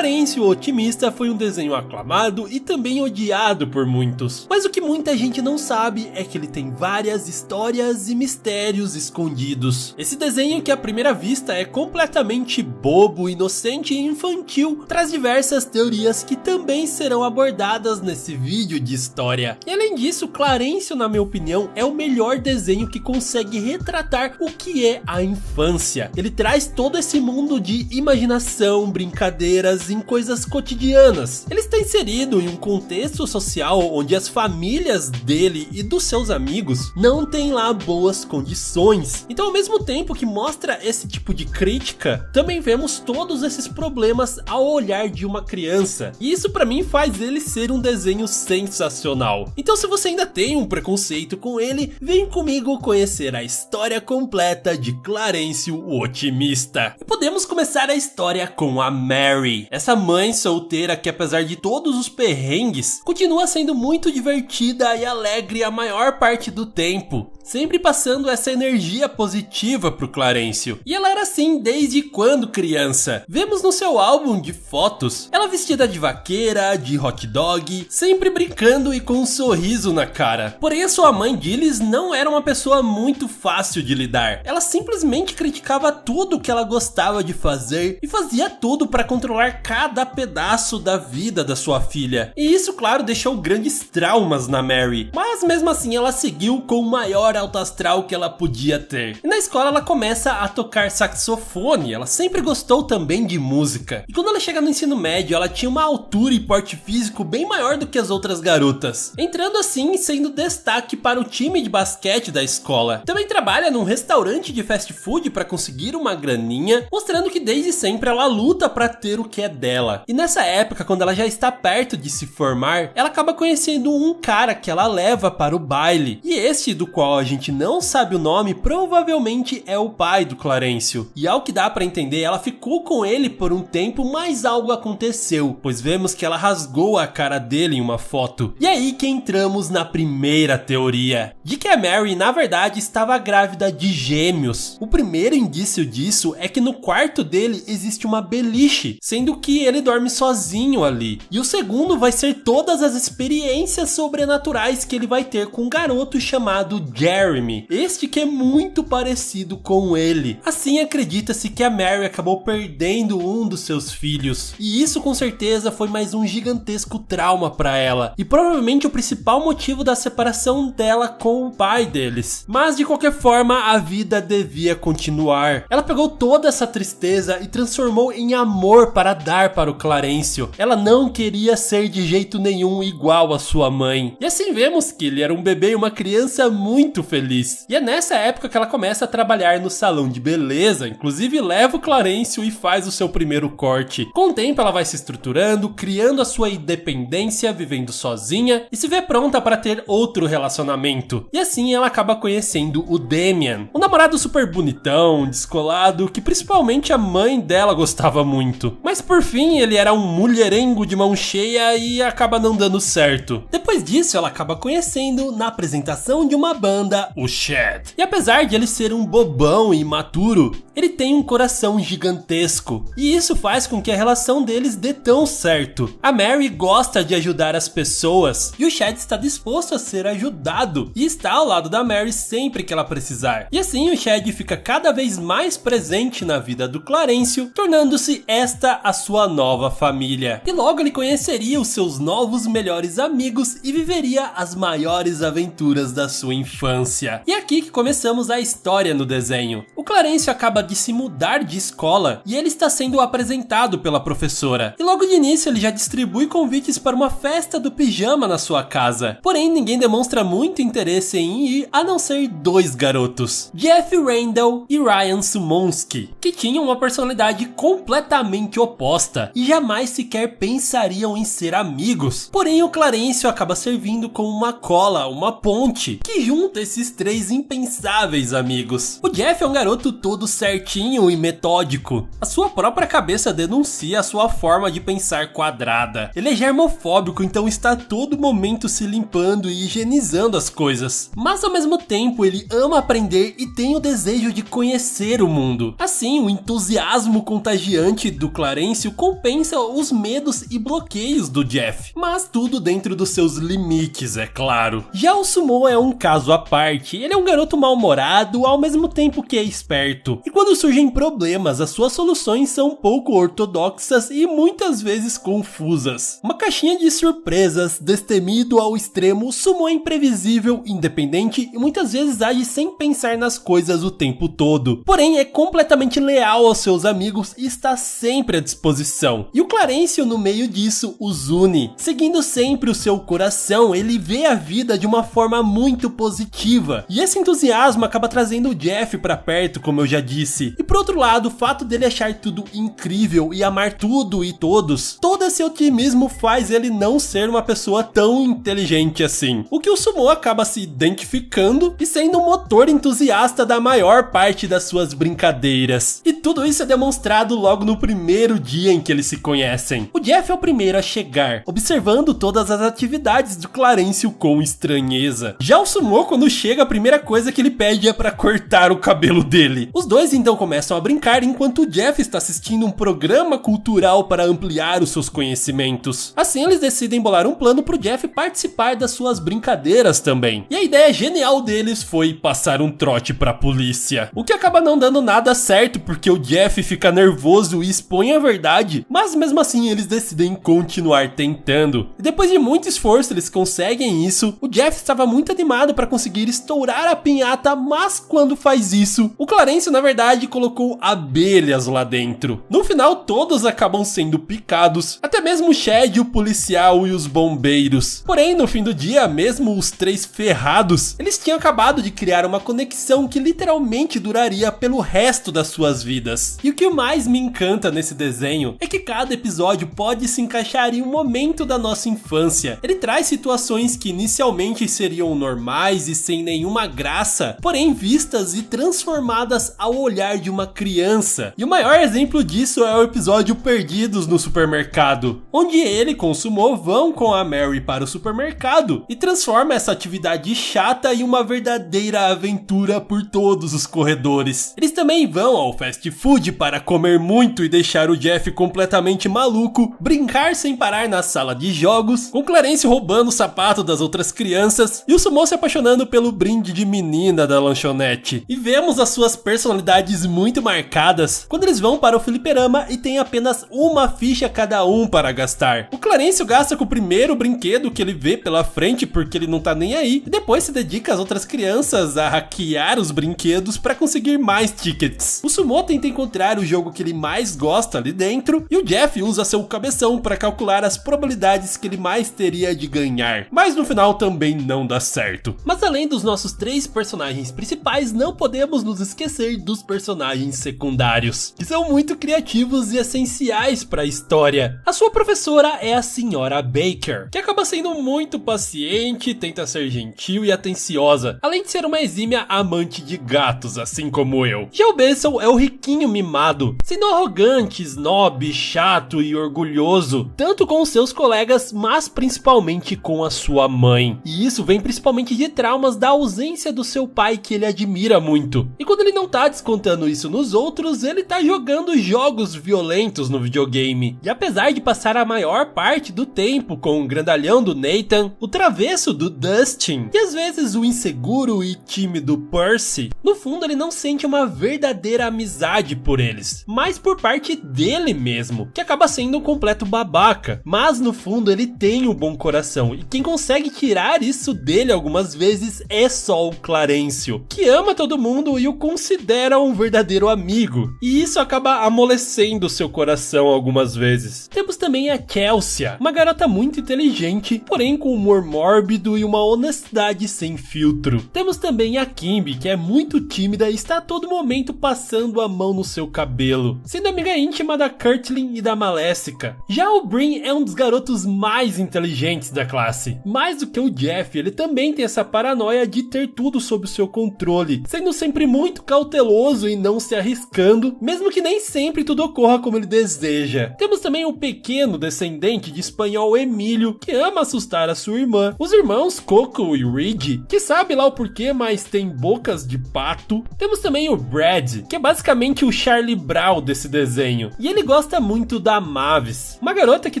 Clarencio, o Otimista, foi um desenho aclamado e também odiado por muitos. Mas o que muita gente não sabe é que ele tem várias histórias e mistérios escondidos. Esse desenho, que à primeira vista é completamente bobo, inocente e infantil, traz diversas teorias que também serão abordadas nesse vídeo de história. E além disso, Clarencio, na minha opinião, é o melhor desenho que consegue retratar o que é a infância. Ele traz todo esse mundo de imaginação, brincadeiras em coisas cotidianas. Ele está inserido em um contexto social onde as famílias dele e dos seus amigos não têm lá boas condições. Então, ao mesmo tempo que mostra esse tipo de crítica, também vemos todos esses problemas ao olhar de uma criança. E isso pra mim faz ele ser um desenho sensacional. Então, se você ainda tem um preconceito com ele, vem comigo conhecer a história completa de Clarencio, o Otimista. E podemos começar a história com a Mary, essa mãe solteira que, apesar de todos os perrengues, continua sendo muito divertida e alegre a maior parte do tempo, sempre passando essa energia positiva pro Clarencio. E ela era assim desde quando criança. Vemos no seu álbum de fotos ela vestida de vaqueira, de hot dog, sempre brincando e com um sorriso na cara. Porém, a sua mãe Gillis não era uma pessoa muito fácil de lidar. Ela simplesmente criticava tudo que ela gostava de fazer e fazia tudo para controlar cada pedaço da vida da sua filha. E isso, claro, deixou grandes traumas na Mary. Mas mesmo assim ela seguiu com o maior alto astral que ela podia ter. E na escola ela começa a tocar saxofone. Ela sempre gostou também de música. E quando ela chega no ensino médio, ela tinha uma altura e porte físico bem maior do que as outras garotas, entrando assim sendo destaque para o time de basquete da escola. Também trabalha num restaurante de fast food para conseguir uma graninha, mostrando que desde sempre ela luta para ter o que é dela. E nessa época, quando ela já está perto de se formar, ela acaba conhecendo um cara que ela leva para o baile. E este, do qual a gente não sabe o nome, provavelmente é o pai do Clarencio. E ao que dá para entender, ela ficou com ele por um tempo, mas algo aconteceu, pois vemos que ela rasgou a cara dele em uma foto. E aí que entramos na primeira teoria, de que a Mary na verdade estava grávida de gêmeos. O primeiro indício disso é que no quarto dele existe uma beliche, sendo que ele dorme sozinho ali. E o segundo vai ser todas as experiências sobrenaturais que ele vai ter com um garoto chamado Jeremy, este que é muito parecido com ele. Assim, acredita-se que a Mary acabou perdendo um dos seus filhos, e isso com certeza foi mais um gigantesco trauma para ela, e provavelmente o principal motivo da separação dela com o pai deles. Mas de qualquer forma, a vida devia continuar. Ela pegou toda essa tristeza e transformou em amor para dar para o Clarencio. Ela não queria ser de jeito nenhum igual a sua mãe. E assim vemos que ele era um bebê e uma criança muito feliz. E é nessa época que ela começa a trabalhar no salão de beleza, inclusive leva o Clarencio e faz o seu primeiro corte. Com o tempo ela vai se estruturando, criando a sua independência, vivendo sozinha e se vê pronta para ter outro relacionamento. E assim ela acaba conhecendo o Damian, um namorado super bonitão, descolado, que principalmente a mãe dela gostava muito. Mas por fim ele era um mulherengo de mão cheia e acaba não dando certo. Depois disso ela acaba conhecendo na apresentação de uma banda o Chad. E apesar de ele ser um bobão e imaturo, ele tem um coração gigantesco. E isso faz com que a relação deles dê tão certo. A Mary gosta de ajudar as pessoas e o Chad está disposto a ser ajudado e está ao lado da Mary sempre que ela precisar. E assim o Chad fica cada vez mais presente na vida do Clarencio, tornando-se esta a sua nova família. E logo ele conheceria os seus novos melhores amigos e viveria as maiores aventuras da sua infância. E é aqui que começamos a história no desenho. O Clarencio acaba de se mudar de escola e ele está sendo apresentado pela professora. E logo de início ele já distribui convites para uma festa do pijama na sua casa. Porém, ninguém demonstra muito interesse em ir, a não ser dois garotos, Jeff Randall e Ryan Sumonski, que tinham uma personalidade completamente oposta e jamais sequer pensariam em ser amigos. Porém, o Clarencio acaba servindo como uma cola, uma ponte, que junta esses três impensáveis amigos. O Jeff é um garoto todo certo certinho e metódico. A sua própria cabeça denuncia a sua forma de pensar quadrada. Ele é germofóbico, então está a todo momento se limpando e higienizando as coisas. Mas ao mesmo tempo ele ama aprender e tem o desejo de conhecer o mundo. Assim, o entusiasmo contagiante do Clarencio compensa os medos e bloqueios do Jeff. Mas tudo dentro dos seus limites, é claro. Já o Sumo é um caso à parte. Ele é um garoto mal-humorado ao mesmo tempo que é esperto. E quando surgem problemas, as suas soluções são pouco ortodoxas e muitas vezes confusas. Uma caixinha de surpresas, destemido ao extremo, o Sumo é imprevisível, independente e muitas vezes age sem pensar nas coisas o tempo todo. Porém, é completamente leal aos seus amigos e está sempre à disposição. E o Clarencio, no meio disso, os une. Seguindo sempre o seu coração, ele vê a vida de uma forma muito positiva. E esse entusiasmo acaba trazendo o Jeff pra perto, como eu já disse. E por outro lado, o fato dele achar tudo incrível e amar tudo e todos, todo esse otimismo faz ele não ser uma pessoa tão inteligente assim. O que o Sumo acaba se identificando e sendo um motor entusiasta da maior parte das suas brincadeiras. E tudo isso é demonstrado logo no primeiro dia em que eles se conhecem. O Jeff é o primeiro a chegar, observando todas as atividades do Clarencio com estranheza. Já o Sumo, quando chega, a primeira coisa que ele pede é pra cortar o cabelo dele. Os dois então começam a brincar enquanto o Jeff está assistindo um programa cultural para ampliar os seus conhecimentos. Assim eles decidem bolar um plano pro Jeff participar das suas brincadeiras também. E a ideia genial deles foi passar um trote pra polícia. O que acaba não dando nada certo porque o Jeff fica nervoso e expõe a verdade, mas mesmo assim eles decidem continuar tentando. E depois de muito esforço eles conseguem isso. O Jeff estava muito animado para conseguir estourar a pinhata, mas quando faz isso, o Clarencio na verdade colocou abelhas lá dentro. No final todos acabam sendo picados, até mesmo o Chad, o policial e os bombeiros. Porém no fim do dia, mesmo os três ferrados, eles tinham acabado de criar uma conexão que literalmente duraria pelo resto das suas vidas. E o que mais me encanta nesse desenho é que cada episódio pode se encaixar em um momento da nossa infância. Ele traz situações que inicialmente seriam normais e sem nenhuma graça, porém vistas e transformadas ao olhar de uma criança. E o maior exemplo disso é o episódio Perdidos no Supermercado, onde ele com o Sumo vão com a Mary para o supermercado e transforma essa atividade chata em uma verdadeira aventura por todos os corredores. Eles também vão ao fast food para comer muito e deixar o Jeff completamente maluco, brincar sem parar na sala de jogos, com Clarencio roubando o sapato das outras crianças e o Sumo se apaixonando pelo brinde de menina da lanchonete. E vemos as suas personalidades muito marcadas quando eles vão para o fliperama e tem apenas uma ficha cada um para gastar. O Clarencio gasta com o primeiro brinquedo que ele vê pela frente porque ele não tá nem aí, e depois se dedica às outras crianças a hackear os brinquedos para conseguir mais tickets. O Sumo tenta encontrar o jogo que ele mais gosta ali dentro e o Jeff usa seu cabeção para calcular as probabilidades que ele mais teria de ganhar, mas no final também não dá certo. Mas além dos nossos três personagens principais, não podemos nos esquecer dos personagens secundários, que são muito criativos e essenciais para a história. A sua professora é a Senhora Baker, que acaba sendo muito paciente, tenta ser gentil e atenciosa, além de ser uma exímia amante de gatos, assim como eu. Já o Bessel é o riquinho mimado, sendo arrogante, snob, chato e orgulhoso, tanto com seus colegas, mas principalmente com a sua mãe. E isso vem principalmente de traumas da ausência do seu pai, que ele admira muito. E quando ele não tá descontando isso nos outros, ele tá jogando jogos violentos no videogame. E apesar de passar a maior parte do tempo com o grandalhão do Nathan, o travesso do Dustin e às vezes o inseguro e tímido Percy, no fundo ele não sente uma verdadeira amizade por eles, mas por parte dele mesmo, que acaba sendo um completo babaca. Mas no fundo ele tem um bom coração, e quem consegue tirar isso dele algumas vezes é só o Clarencio, que ama todo mundo e o considera um verdadeiro amigo, e isso acaba amolecendo seu coração algumas vezes. Temos também a Chelsea, uma garota muito inteligente, porém com humor mórbido e uma honestidade sem filtro. Temos também a Kimby, que é muito tímida e está a todo momento passando a mão no seu cabelo, sendo amiga íntima da Kurtlin e da Maléfica. Já o Brin é um dos garotos mais inteligentes da classe. Mais do que o Jeff, ele também tem essa paranoia de ter tudo sob o seu controle, sendo sempre muito cauteloso teimoso e não se arriscando, mesmo que nem sempre tudo ocorra como ele deseja. Temos também o pequeno descendente de espanhol Emílio, que ama assustar a sua irmã. Os irmãos Coco e Reed, que sabe lá o porquê, mas tem bocas de pato. Temos também o Brad, que é basicamente o Charlie Brown desse desenho, e ele gosta muito da Mavis, uma garota que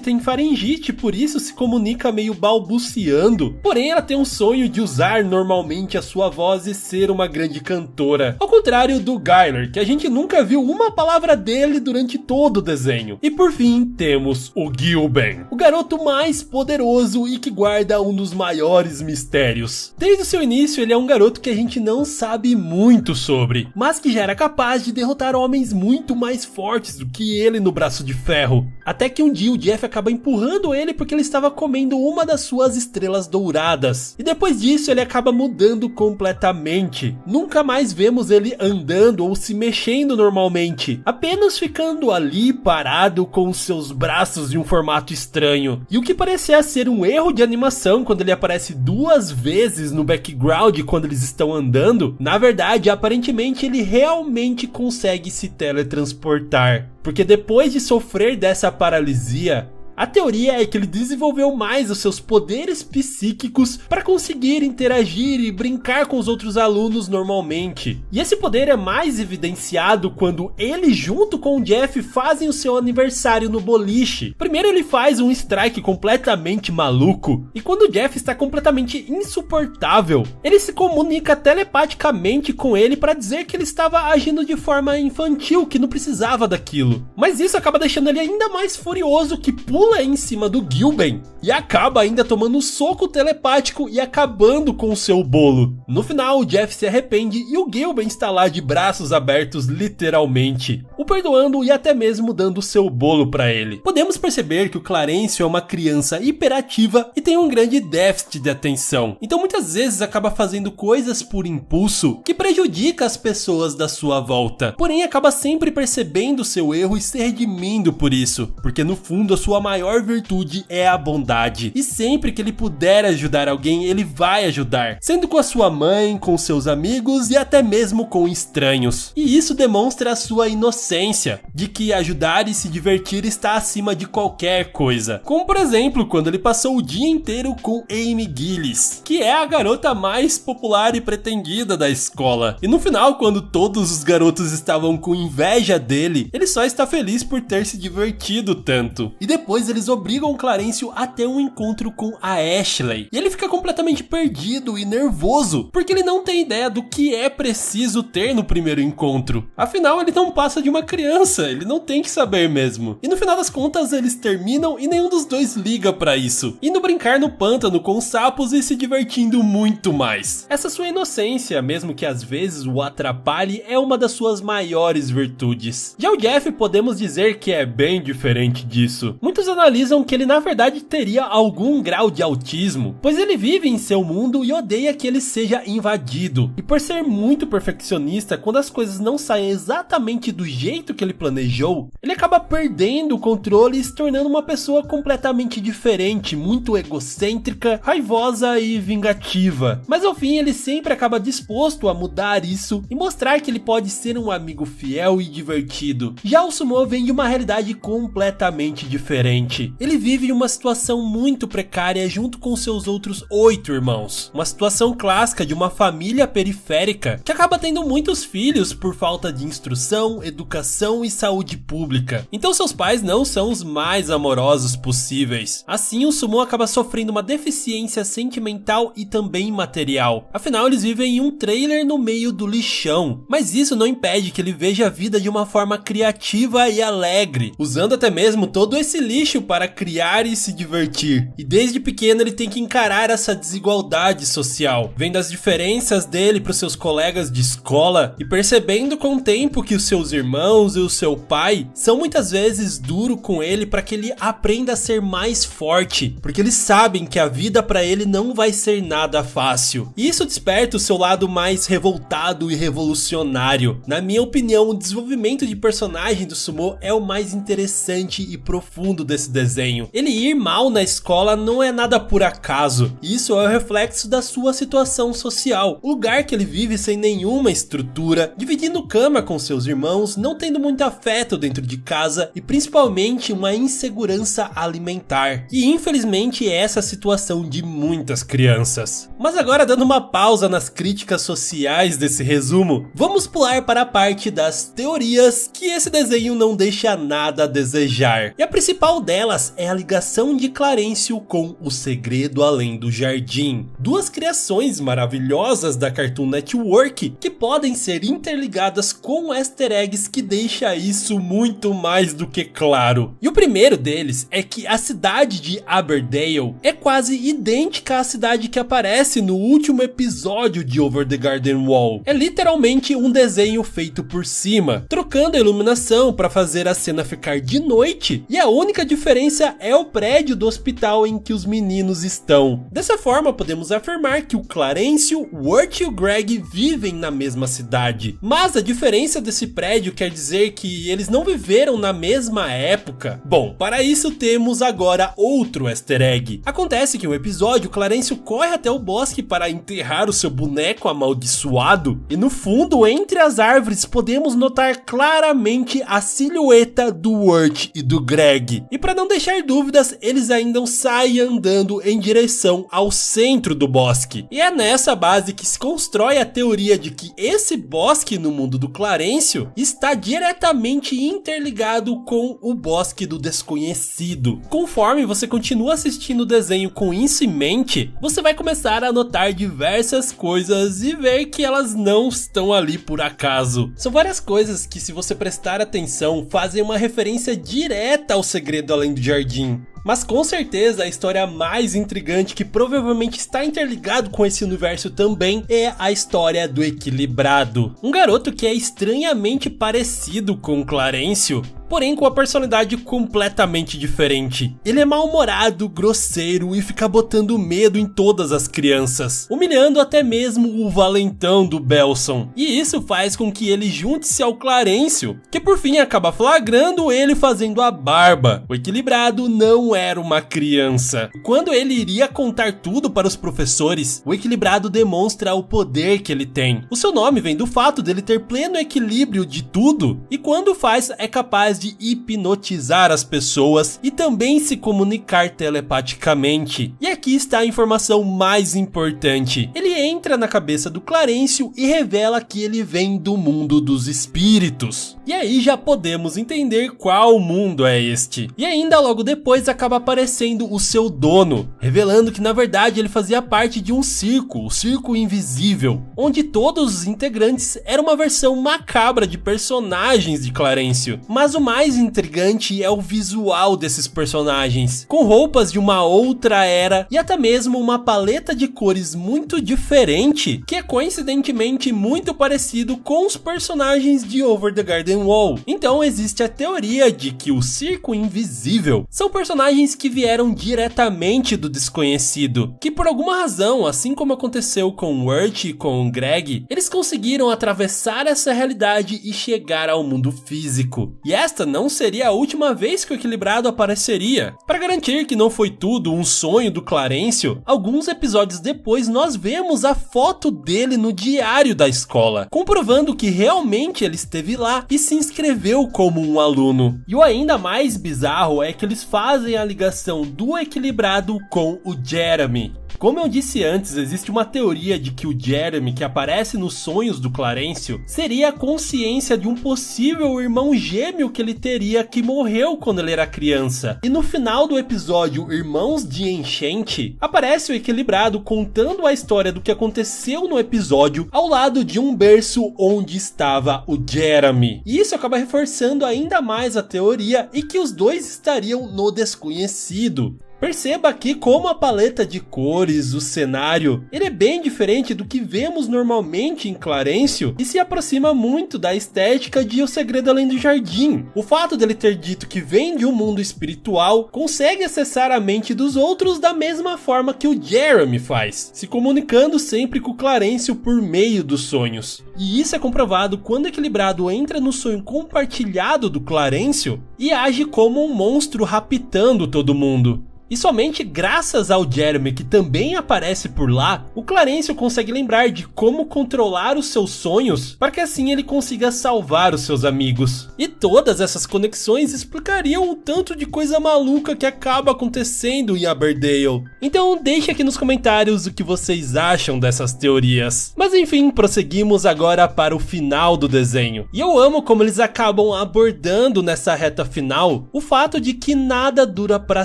tem faringite, por isso se comunica meio balbuciando, porém ela tem um sonho de usar normalmente a sua voz e ser uma grande cantora, ao contrário do Gyler, que a gente nunca viu uma palavra dele durante todo o desenho. E por fim, temos o Gilben, o garoto mais poderoso e que guarda um dos maiores mistérios. Desde o seu início, ele é um garoto que a gente não sabe muito sobre, mas que já era capaz de derrotar homens muito mais fortes do que ele no Braço de Ferro. Até que um dia o Jeff acaba empurrando ele porque ele estava comendo uma das suas estrelas douradas. E depois disso ele acaba mudando completamente. Nunca mais vemos ele andando ou se mexendo normalmente, apenas ficando ali parado com seus braços em um formato estranho. E o que parecia ser um erro de animação quando ele aparece 2 vezes no background quando eles estão andando, na verdade aparentemente ele realmente consegue se teletransportar. Porque depois de sofrer dessa paralisia, a teoria é que ele desenvolveu mais os seus poderes psíquicos para conseguir interagir e brincar com os outros alunos normalmente. E esse poder é mais evidenciado quando ele junto com o Jeff fazem o seu aniversário no boliche. Primeiro ele faz um strike completamente maluco, e quando o Jeff está completamente insuportável, ele se comunica telepaticamente com ele para dizer que ele estava agindo de forma infantil, que não precisava daquilo. Mas isso acaba deixando ele ainda mais furioso, que pula em cima do Gilben e acaba ainda tomando um soco telepático e acabando com o seu bolo. No final, o Jeff se arrepende e o Gilben está lá de braços abertos literalmente, o perdoando e até mesmo dando o seu bolo para ele. Podemos perceber que o Clarencio é uma criança hiperativa e tem um grande déficit de atenção, então muitas vezes acaba fazendo coisas por impulso que prejudica as pessoas da sua volta, porém acaba sempre percebendo seu erro e se redimindo por isso, porque no fundo a sua maior virtude é a bondade, e sempre que ele puder ajudar alguém, ele vai ajudar, sendo com a sua mãe, com seus amigos e até mesmo com estranhos. E isso demonstra a sua inocência, de que ajudar e se divertir está acima de qualquer coisa. Como por exemplo, quando ele passou o dia inteiro com Amy Gillis, que é a garota mais popular e pretendida da escola. E no final, quando todos os garotos estavam com inveja dele, ele só está feliz por ter se divertido tanto. E depois eles obrigam o Clarencio a ter um encontro com a Ashley. E ele fica completamente perdido e nervoso, porque ele não tem ideia do que é preciso ter no primeiro encontro. Afinal, ele não passa de uma criança, ele não tem que saber mesmo. E no final das contas, eles terminam e nenhum dos dois liga pra isso, indo brincar no pântano com os sapos e se divertindo muito mais. Essa sua inocência, mesmo que às vezes o atrapalhe, é uma das suas maiores virtudes. Já o Jeff, podemos dizer que é bem diferente disso. Muitos analisam que ele na verdade teria algum grau de autismo, pois ele vive em seu mundo e odeia que ele seja invadido. E por ser muito perfeccionista, quando as coisas não saem exatamente do jeito que ele planejou, ele acaba perdendo o controle e se tornando uma pessoa completamente diferente, muito egocêntrica, raivosa e vingativa. Mas ao fim ele sempre acaba disposto a mudar isso e mostrar que ele pode ser um amigo fiel e divertido. Já o Sumo vem de uma realidade completamente diferente. Ele vive em uma situação muito precária junto com seus outros 8 irmãos. Uma situação clássica de uma família periférica que acaba tendo muitos filhos por falta de instrução, educação e saúde pública. Então seus pais não são os mais amorosos possíveis. Assim, o Sumo acaba sofrendo uma deficiência sentimental e também material. Afinal, eles vivem em um trailer no meio do lixão. Mas isso não impede que ele veja a vida de uma forma criativa e alegre, usando até mesmo todo esse lixo para criar e se divertir. E desde pequeno ele tem que encarar essa desigualdade social, vendo as diferenças dele para os seus colegas de escola e percebendo com o tempo que os seus irmãos e o seu pai são muitas vezes duros com ele para que ele aprenda a ser mais forte, porque eles sabem que a vida para ele não vai ser nada fácil. E isso desperta o seu lado mais revoltado e revolucionário. Na minha opinião, o desenvolvimento de personagem do Sumo é o mais interessante e profundo desse desse desenho. Ele ir mal na escola não é nada por acaso, isso é o reflexo da sua situação social. O lugar que ele vive sem nenhuma estrutura, dividindo cama com seus irmãos, não tendo muito afeto dentro de casa e principalmente uma insegurança alimentar. E infelizmente é essa a situação de muitas crianças. Mas agora, dando uma pausa nas críticas sociais desse resumo, vamos pular para a parte das teorias que esse desenho não deixa nada a desejar. E a principal delas é a ligação de Clarencio com O Segredo Além do Jardim. Duas criações maravilhosas da Cartoon Network que podem ser interligadas com easter eggs que deixa isso muito mais do que claro. E o primeiro deles é que a cidade de Aberdale é quase idêntica à cidade que aparece no último episódio de Over the Garden Wall. É literalmente um desenho feito por cima, trocando a iluminação para fazer a cena ficar de noite, e a única diferença é o prédio do hospital em que os meninos estão. Dessa forma, podemos afirmar que o Clarencio, o Wirt e o Greg vivem na mesma cidade. Mas a diferença desse prédio quer dizer que eles não viveram na mesma época? Bom, para isso temos agora outro easter egg. Acontece que no episódio, o Clarencio corre até o bosque para enterrar o seu boneco amaldiçoado, e no fundo, entre as árvores, podemos notar claramente a silhueta do Wirt e do Greg. E para não deixar dúvidas, eles ainda saem andando em direção ao centro do bosque. E é nessa base que se constrói a teoria de que esse bosque no mundo do Clarencio está diretamente interligado com o bosque do desconhecido. Conforme você continua assistindo o desenho com isso em mente, você vai começar a notar diversas coisas e ver que elas não estão ali por acaso. São várias coisas que, se você prestar atenção, fazem uma referência direta ao Segredo Além do Jardim. Mas com certeza a história mais intrigante, que provavelmente está interligado com esse universo também, é a história do Equilibrado. Um garoto que é estranhamente parecido com Clarencio, porém com a personalidade completamente diferente. Ele é mal-humorado, grosseiro e fica botando medo em todas as crianças, humilhando até mesmo o valentão do Belson. E isso faz com que ele junte-se ao Clarencio, que por fim acaba flagrando ele fazendo a barba. O Equilibrado não era uma criança. Quando ele iria contar tudo para os professores, o Equilibrado demonstra o poder que ele tem. O seu nome vem do fato dele ter pleno equilíbrio de tudo, e quando faz é capaz de hipnotizar as pessoas e também se comunicar telepaticamente. E aqui está a informação mais importante. Ele entra na cabeça do Clarencio e revela que ele vem do mundo dos espíritos. E aí já podemos entender qual mundo é este. E ainda logo depois acaba aparecendo o seu dono, revelando que na verdade ele fazia parte de um circo, o Circo Invisível, onde todos os integrantes eram uma versão macabra de personagens de Clarencio. Mas o mais intrigante é o visual desses personagens, com roupas de uma outra era e até mesmo uma paleta de cores muito diferente, que é coincidentemente muito parecido com os personagens de Over the Garden Wall. Então existe a teoria de que o Circo Invisível são personagens que vieram diretamente do desconhecido, que por alguma razão, assim como aconteceu com o Wirt e com o Greg, eles conseguiram atravessar essa realidade e chegar ao mundo físico. E esta não seria a última vez que o Equilibrado apareceria. Para garantir que não foi tudo um sonho do Clarencio, alguns episódios depois nós vemos a foto dele no diário da escola, comprovando que realmente ele esteve lá e se inscreveu como um aluno. E o ainda mais bizarro é que eles fazem a ligação do Equilibrado com o Jeremy. Como eu disse antes, existe uma teoria de que o Jeremy, que aparece nos sonhos do Clarencio, seria a consciência de um possível irmão gêmeo que ele teria, que morreu quando ele era criança. E no final do episódio Irmãos de Enchente, aparece o Equilibrado contando a história do que aconteceu no episódio ao lado de um berço onde estava o Jeremy. E isso acaba reforçando ainda mais a teoria e que os dois estariam no desconhecido. Perceba aqui como a paleta de cores, o cenário, ele é bem diferente do que vemos normalmente em Clarencio e se aproxima muito da estética de O Segredo Além do Jardim. O fato dele ter dito que vem de um mundo espiritual consegue acessar a mente dos outros da mesma forma que o Jeremy faz, se comunicando sempre com o Clarencio por meio dos sonhos. E isso é comprovado quando o Equilibrado entra no sonho compartilhado do Clarencio e age como um monstro raptando todo mundo. E somente graças ao Jeremy, que também aparece por lá, o Clarencio consegue lembrar de como controlar os seus sonhos para que assim ele consiga salvar os seus amigos. E todas essas conexões explicariam o tanto de coisa maluca que acaba acontecendo em Aberdale. Então deixe aqui nos comentários o que vocês acham dessas teorias. Mas enfim, prosseguimos agora para o final do desenho. E eu amo como eles acabam abordando nessa reta final o fato de que nada dura para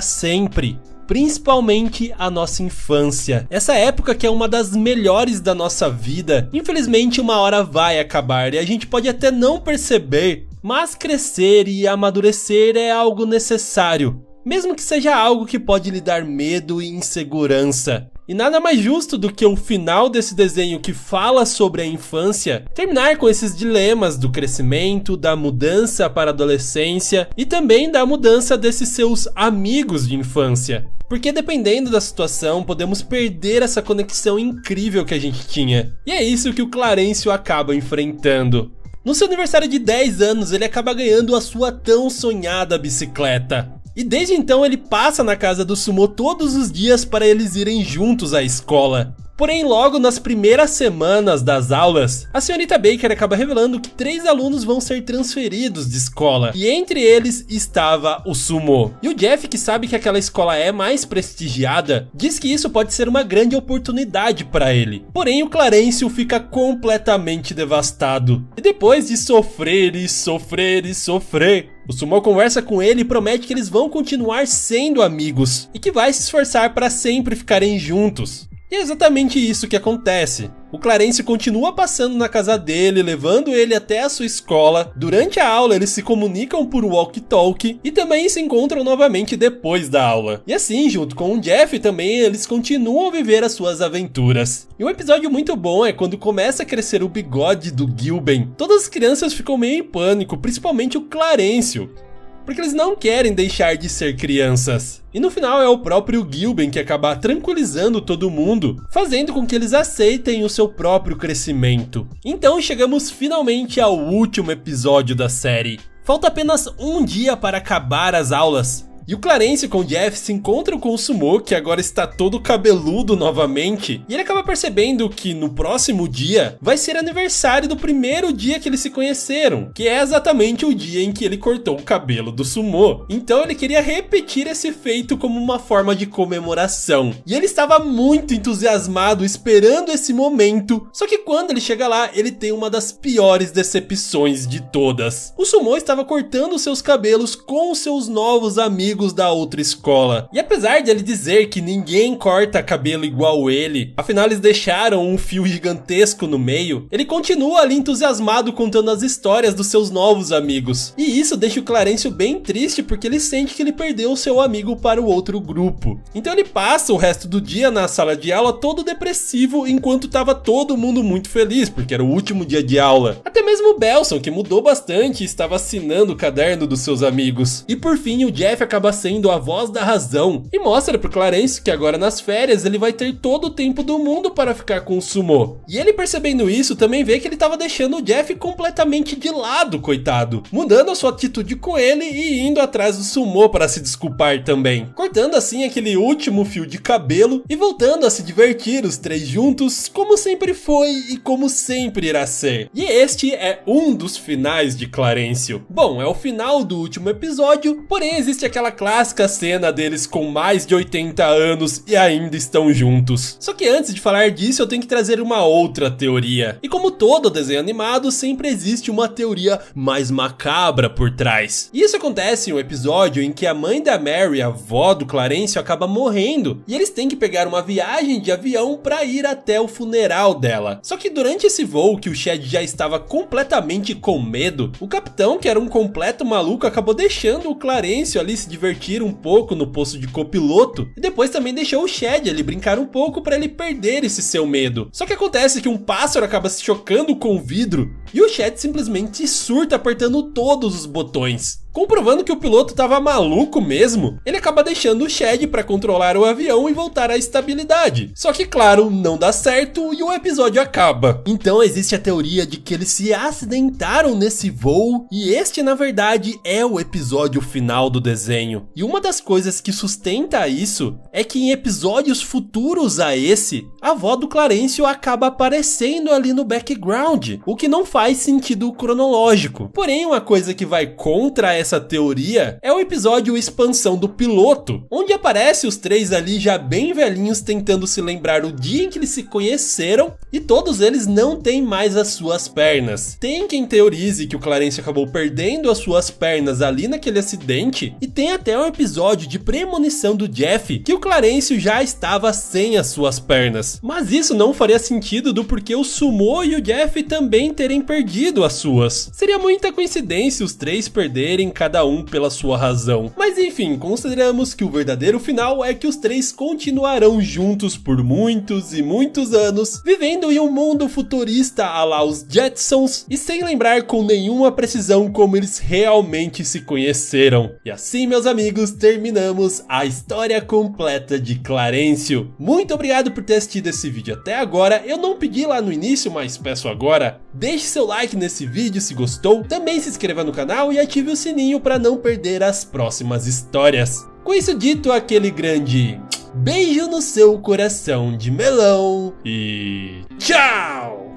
sempre. Principalmente a nossa infância. Essa época que é uma das melhores da nossa vida, infelizmente uma hora vai acabar e a gente pode até não perceber, mas crescer e amadurecer é algo necessário, mesmo que seja algo que pode lhe dar medo e insegurança. E nada mais justo do que o final desse desenho que fala sobre a infância terminar com esses dilemas do crescimento, da mudança para a adolescência e também da mudança desses seus amigos de infância. Porque dependendo da situação, podemos perder essa conexão incrível que a gente tinha. E é isso que o Clarencio acaba enfrentando. No seu aniversário de 10 anos, ele acaba ganhando a sua tão sonhada bicicleta. E desde então ele passa na casa do Sumo todos os dias para eles irem juntos à escola. Porém, logo nas primeiras semanas das aulas, a senhorita Baker acaba revelando que 3 alunos vão ser transferidos de escola, e entre eles estava o Sumo. E o Jeff, que sabe que aquela escola é mais prestigiada, diz que isso pode ser uma grande oportunidade para ele. Porém, o Clarencio fica completamente devastado. E depois de sofrer e sofrer e sofrer, o Sumo conversa com ele e promete que eles vão continuar sendo amigos, e que vai se esforçar para sempre ficarem juntos. E é exatamente isso que acontece. O Clarencio continua passando na casa dele, levando ele até a sua escola. Durante a aula eles se comunicam por walkie-talkie e também se encontram novamente depois da aula. E assim, junto com o Jeff também, eles continuam a viver as suas aventuras. E um episódio muito bom é quando começa a crescer o bigode do Gilben. Todas as crianças ficam meio em pânico, principalmente o Clarencio, porque eles não querem deixar de ser crianças. E no final é o próprio Gilben que acaba tranquilizando todo mundo, fazendo com que eles aceitem o seu próprio crescimento. Então chegamos finalmente ao último episódio da série. Falta apenas um dia para acabar as aulas. E o Clarencio com o Jeff se encontram com o Sumo, que agora está todo cabeludo novamente, e ele acaba percebendo que no próximo dia vai ser aniversário do primeiro dia que eles se conheceram, que é exatamente o dia em que ele cortou o cabelo do Sumo. Então ele queria repetir esse feito como uma forma de comemoração. E ele estava muito entusiasmado esperando esse momento, só que quando ele chega lá, ele tem uma das piores decepções de todas. O Sumo estava cortando seus cabelos com seus novos amigos da outra escola. E apesar de ele dizer que ninguém corta cabelo igual ele, afinal eles deixaram um fio gigantesco no meio, ele continua ali entusiasmado contando as histórias dos seus novos amigos. E isso deixa o Clarencio bem triste porque ele sente que ele perdeu o seu amigo para o outro grupo. Então ele passa o resto do dia na sala de aula todo depressivo, enquanto estava todo mundo muito feliz, porque era o último dia de aula. Até mesmo o Belson, que mudou bastante e estava assinando o caderno dos seus amigos. E por fim o Jeff acaba sendo a voz da razão e mostra pro Clarencio que agora nas férias ele vai ter todo o tempo do mundo para ficar com o Sumo. E ele, percebendo isso, também vê que ele estava deixando o Jeff completamente de lado, coitado, mudando a sua atitude com ele e indo atrás do Sumo para se desculpar também, cortando assim aquele último fio de cabelo e voltando a se divertir os três juntos, como sempre foi e como sempre irá ser. E este é um dos finais de Clarencio. Bom, é o final do último episódio, porém existe aquela clássica cena deles com mais de 80 anos e ainda estão juntos. Só que antes de falar disso, eu tenho que trazer uma outra teoria. E como todo desenho animado, sempre existe uma teoria mais macabra por trás. E isso acontece em um episódio em que a mãe da Mary, a avó do Clarencio, acaba morrendo, e eles têm que pegar uma viagem de avião para ir até o funeral dela. Só que durante esse voo, que o Chad já estava completamente com medo, o capitão, que era um completo maluco, acabou deixando o Clarencio ali se divertindo divertir um pouco no posto de copiloto e depois também deixou o Shed ali brincar um pouco para ele perder esse seu medo. Só que acontece que um pássaro acaba se chocando com o vidro e o Shed simplesmente surta apertando todos os botões. Comprovando que o piloto tava maluco mesmo, ele acaba deixando o Shed para controlar o avião e voltar à estabilidade. Só que claro, não dá certo e o episódio acaba. Então existe a teoria de que eles se acidentaram nesse voo e este na verdade é o episódio final do desenho. E uma das coisas que sustenta isso é que em episódios futuros a esse, a avó do Clarencio acaba aparecendo ali no background, o que não faz sentido cronológico. Porém, uma coisa que vai contra essa teoria é o episódio Expansão do Piloto, onde aparece os três ali já bem velhinhos tentando se lembrar o dia em que eles se conheceram e todos eles não têm mais as suas pernas. Tem quem teorize que o Clarencio acabou perdendo as suas pernas ali naquele acidente e tem até um episódio de premonição do Jeff que o Clarencio já estava sem as suas pernas. Mas isso não faria sentido do porquê o Sumo e o Jeff também terem perdido as suas. Seria muita coincidência os três perderem cada um pela sua razão. Mas enfim, consideramos que o verdadeiro final é que os três continuarão juntos por muitos e muitos anos, vivendo em um mundo futurista à la os Jetsons e sem lembrar com nenhuma precisão como eles realmente se conheceram. E assim, meus amigos, terminamos a história completa de Clarencio. Muito obrigado por ter assistido esse vídeo até agora. Eu não pedi lá no início, mas peço agora. Deixe seu like nesse vídeo se gostou, também se inscreva no canal e ative o sininho para não perder as próximas histórias. Com isso dito, aquele grande beijo no seu coração de melão e tchau!